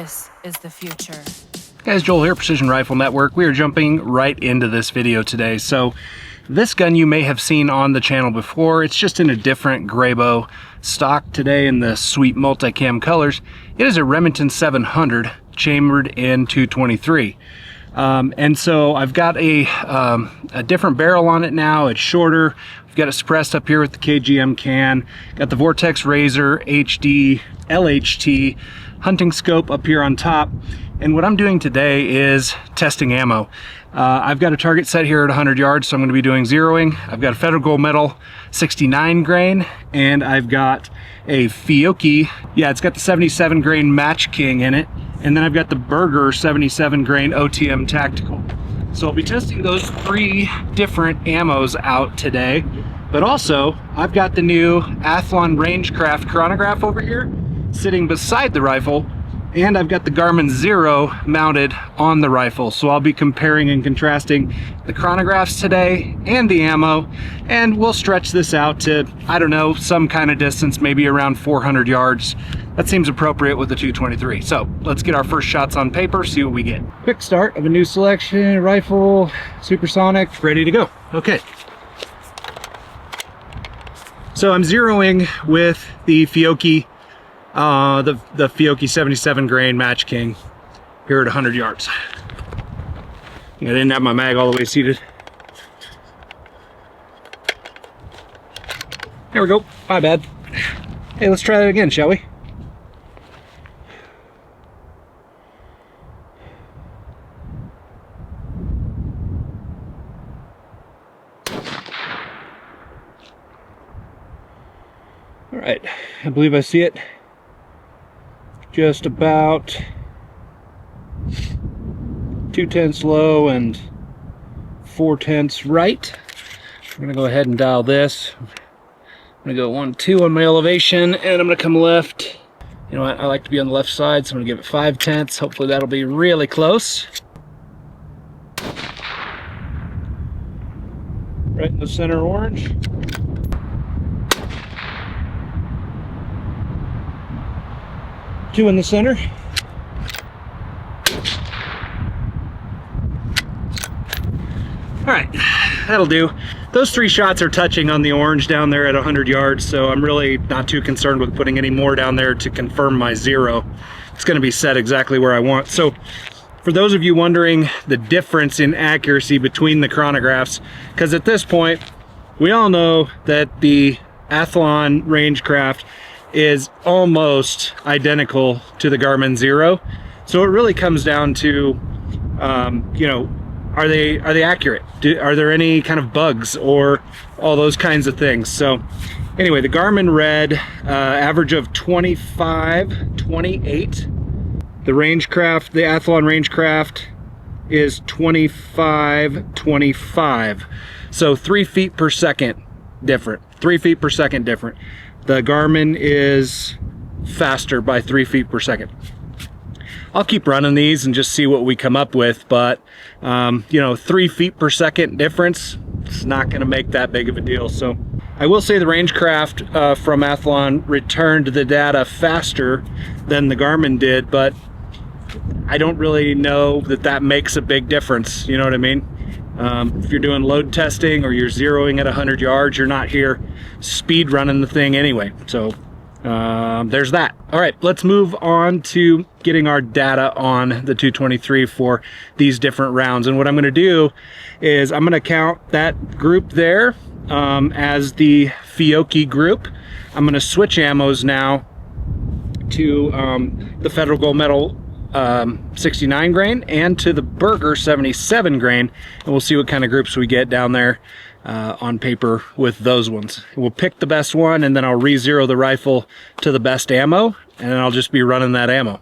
This is the future. Hey guys, Joel here, Precision Rifle Network. We are jumping right into this video today. So this gun you may have seen on the channel before. It's just in a different Grayboe stock today in the sweet multicam colors. It is a Remington 700 chambered in 223. And so I've got a different barrel on it now. It's shorter. I've got it suppressed up here with the KGM can. Got the Vortex Razor HD LHT hunting scope up here on top. And what I'm doing today is testing ammo. I've got a target set here at 100 yards, so I'm going to be doing zeroing. I've got a Federal Gold Medal 69 grain, and I've got a Fiocchi. Yeah, it's got the 77 grain Match King in it. And then I've got the Berger 77 grain OTM Tactical. So I'll be testing those three different ammos out today. But also, I've got the new Athlon Rangecraft chronograph over here, sitting beside the rifle. And I've got the Garmin Xero mounted on the rifle. So I'll be comparing and contrasting the chronographs today and the ammo. And we'll stretch this out to, I don't know, some kind of distance, maybe around 400 yards. That seems appropriate with the 223. So let's get our first shots on paper, see what we get. Quick start of a new selection, rifle, supersonic, ready to go. Okay. So I'm zeroing with the Fiocchi. The Fiocchi 77 grain Match King here at 100 yards. I didn't have my mag all the way seated. There we go. My bad. Hey, let's try that again, shall we? All right, I believe I see it. Just about 2/10 low and 4/10 right. I'm gonna go ahead and dial this. I'm gonna go 1-2 on my elevation, and I'm gonna come left. You know what, I like to be on the left side, so I'm gonna give it 5/10. Hopefully that'll be really close. Right in the center orange. Two in the center. All right, that'll do. Those three shots are touching on the orange down there at 100 yards, so I'm really not too concerned with putting any more down there to confirm my zero. It's gonna be set exactly where I want. So for those of you wondering the difference in accuracy between the chronographs, because at this point, we all know that the Athlon Rangecraft is almost identical to the Garmin Xero. So it really comes down to, you know, are they accurate? Are there any kind of bugs or all those kinds of things? So anyway, the Garmin read average of 25-28. The Rangecraft, the Athlon Rangecraft is 25-25. So 3 feet per second different. 3 feet per second different. The Garmin is faster by 3 feet per second. I'll keep running these and just see what we come up with, but you know, 3 feet per second difference, it's not gonna make that big of a deal. So I will say the Rangecraft from Athlon returned the data faster than the Garmin did, but I don't really know that that makes a big difference, you know what I mean? If you're doing load testing or you're zeroing at 100 yards, you're not here speed running the thing anyway. So there's that. All right, let's move on to getting our data on the 223 for these different rounds. And what I'm going to do is I'm going to count that group there as the Fiocchi group. I'm going to switch ammos now to the Federal Gold Medal 69 grain and to the Berger 77 grain, and we'll see what kind of groups we get down there on paper with those ones. We'll pick the best one, and then I'll re-zero the rifle to the best ammo, and then I'll just be running that ammo.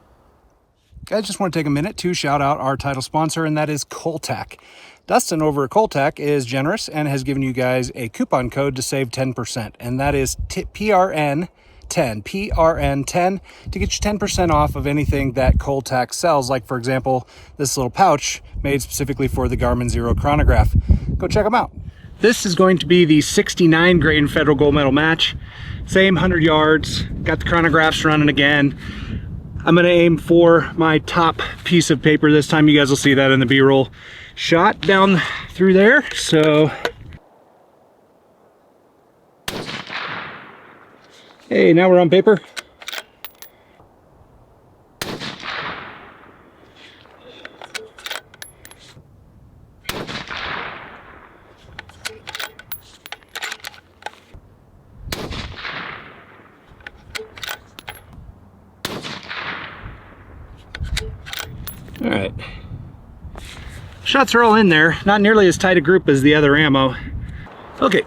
I just want to take a minute to shout out our title sponsor, and that is Coltac. Dustin over at Coltac is generous and has given you guys a coupon code to save 10%, and that is PRN10 to get you 10% off of anything that Coltac sells, like for example this little pouch made specifically for the Garmin Xero Chronograph. Go check them out. This is going to be the 69 grain Federal Gold Medal match. Same 100 yards, got the chronographs running again. I'm gonna aim for my top piece of paper this time. You guys will see that in the B-roll shot down through there. So, hey, now we're on paper. All right, shots are all in there, not nearly as tight a group as the other ammo. Okay,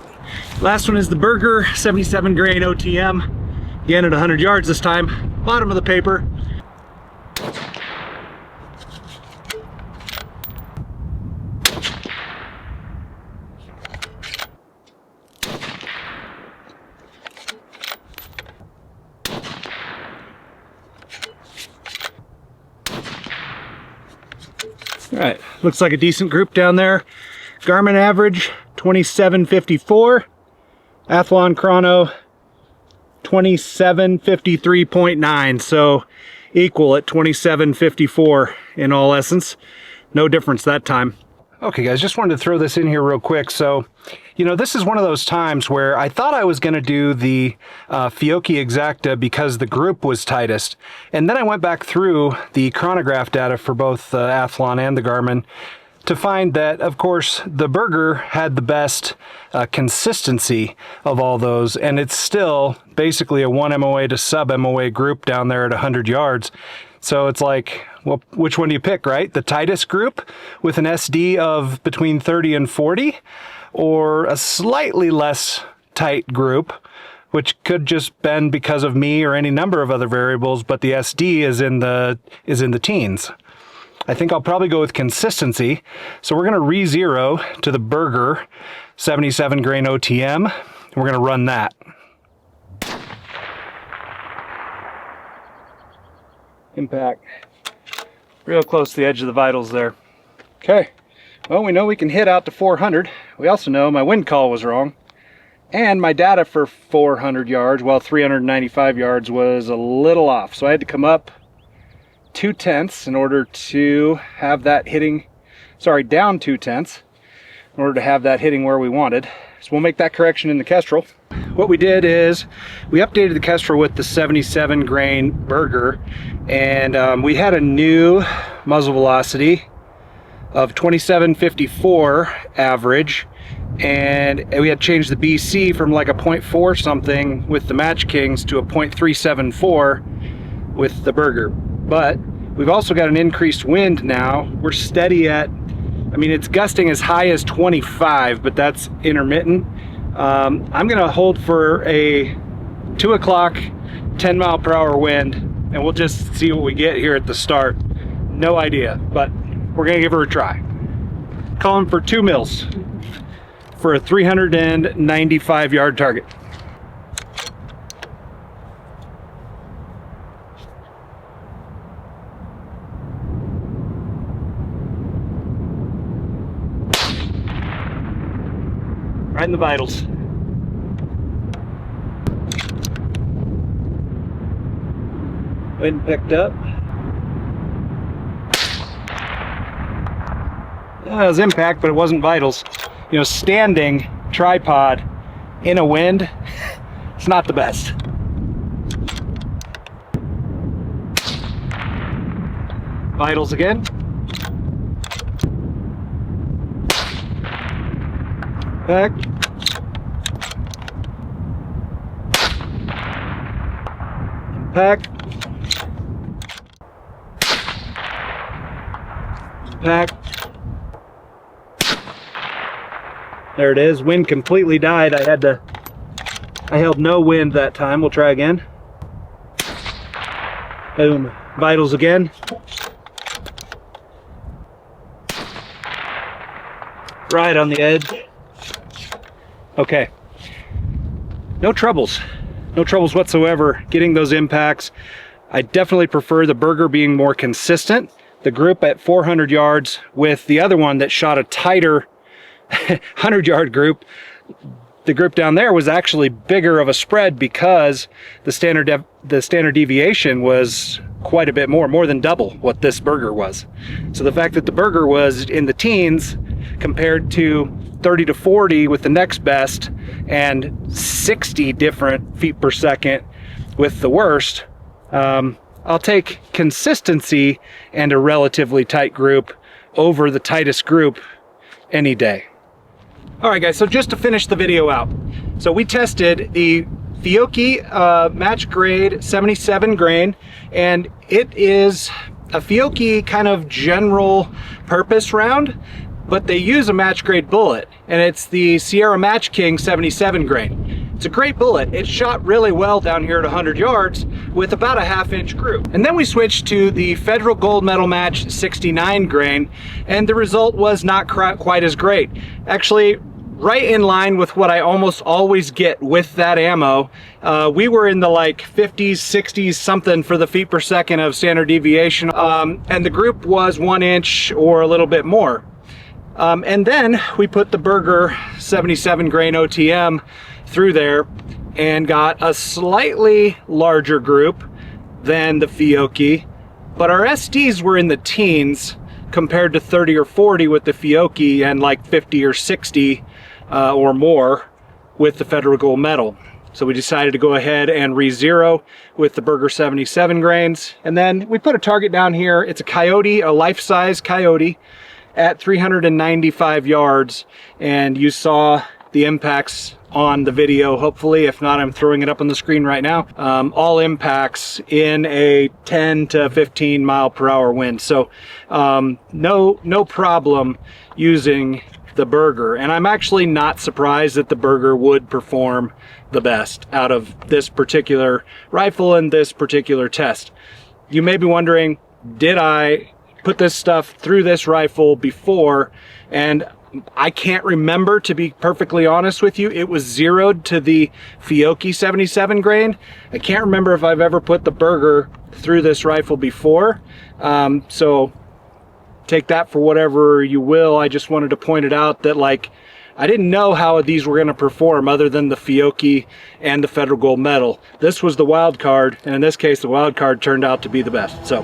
last one is the Berger 77 grain OTM, again at 100 yards this time, bottom of the paper. All right, looks like a decent group down there. Garmin average 2754, Athlon Chrono 2753.9, so equal at 2754 in all essence. No difference that time. Okay guys, just wanted to throw this in here real quick. So, you know, this is one of those times where I thought I was going to do the Fiocchi Exacta because the group was tightest. And then I went back through the chronograph data for both the Athlon and the Garmin to find that, of course, the Berger had the best consistency of all those. And it's still basically a 1 MOA to sub MOA group down there at 100 yards. So it's like, well, which one do you pick, right? The tightest group with an SD of between 30 and 40, or a slightly less tight group, which could just been because of me or any number of other variables, but the SD is in the teens. I think I'll probably go with consistency. So we're going to re-zero to the Berger 77 grain OTM, and we're going to run that. Impact real close to the edge of the vitals there. Okay, well, we know we can hit out to 400. We also know my wind call was wrong, and my data for 400 yards, well, 395 yards was a little off, so I had to come up 2/10 in order to have that hitting, sorry, down 2/10 in order to have that hitting where we wanted. So we'll make that correction in the Kestrel. What we did is we updated the Kestrel with the 77 grain Berger, and we had a new muzzle velocity of 2754 average, and we had changed the BC from like a 0.4 something with the Match Kings to a 0.374 with the Berger. But we've also got an increased wind now. We're steady at, I mean, it's gusting as high as 25, but that's intermittent. I'm gonna hold for a 2 o'clock 10 mile per hour wind, and we'll just see what we get here at the start. No idea, but we're gonna give her a try. Calling for 2 mils for a 395 yard target. Right in the vitals. Wind picked up. It was impact, but it wasn't vitals. You know, standing tripod in a wind, it's not the best. Vitals again. Back. Impact. Impact. There it is. Wind completely died. I held no wind that time. We'll try again. Boom. Vitals again. Right on the edge. Okay. No troubles. No troubles whatsoever getting those impacts. I definitely prefer the Berger being more consistent. The group at 400 yards with the other one that shot a tighter 100-yard group. The group down there was actually bigger of a spread because the standard deviation was quite a bit more than double what this Berger was. So the fact that the Berger was in the teens compared to 30 to 40 with the next best and 60 different feet per second with the worst, I'll take consistency and a relatively tight group over the tightest group any day. All right guys, so just to finish the video out, so we tested the Fiocchi match grade 77 grain, and it is a Fiocchi kind of general purpose round, but they use a match grade bullet, and it's the Sierra Match King 77 grain. It's a great bullet. It shot really well down here at 100 yards with about a half-inch group. And then we switched to the Federal Gold Medal Match 69 grain, and the result was not quite as great. Actually, right in line with what I almost always get with that ammo. We were in the like 50s, 60s, something for the feet per second of standard deviation, and the group was 1 inch or a little bit more. And then we put the Berger 77 grain OTM through there and got a slightly larger group than the Fiocchi, but our SDs were in the teens compared to 30 or 40 with the Fiocchi and like 50 or 60 or more with the Federal Gold Medal. So we decided to go ahead and re-zero with the Berger 77 grains. And then we put a target down here. It's a coyote, a life-size coyote at 395 yards. And you saw the impacts on the video, hopefully. If not, I'm throwing it up on the screen right now. All impacts in a 10 to 15 mile per hour wind. So no problem using the Berger. And I'm actually not surprised that the Berger would perform the best out of this particular rifle and this particular test. You may be wondering, did I put this stuff through this rifle before? And I can't remember, to be perfectly honest with you. It was zeroed to the Fiocchi 77 grain. I can't remember if I've ever put the Berger through this rifle before. So take that for whatever you will. I just wanted to point it out that, like, I didn't know how these were going to perform other than the Fiocchi and the Federal Gold Medal. This was the wild card, and in this case the wild card turned out to be the best. So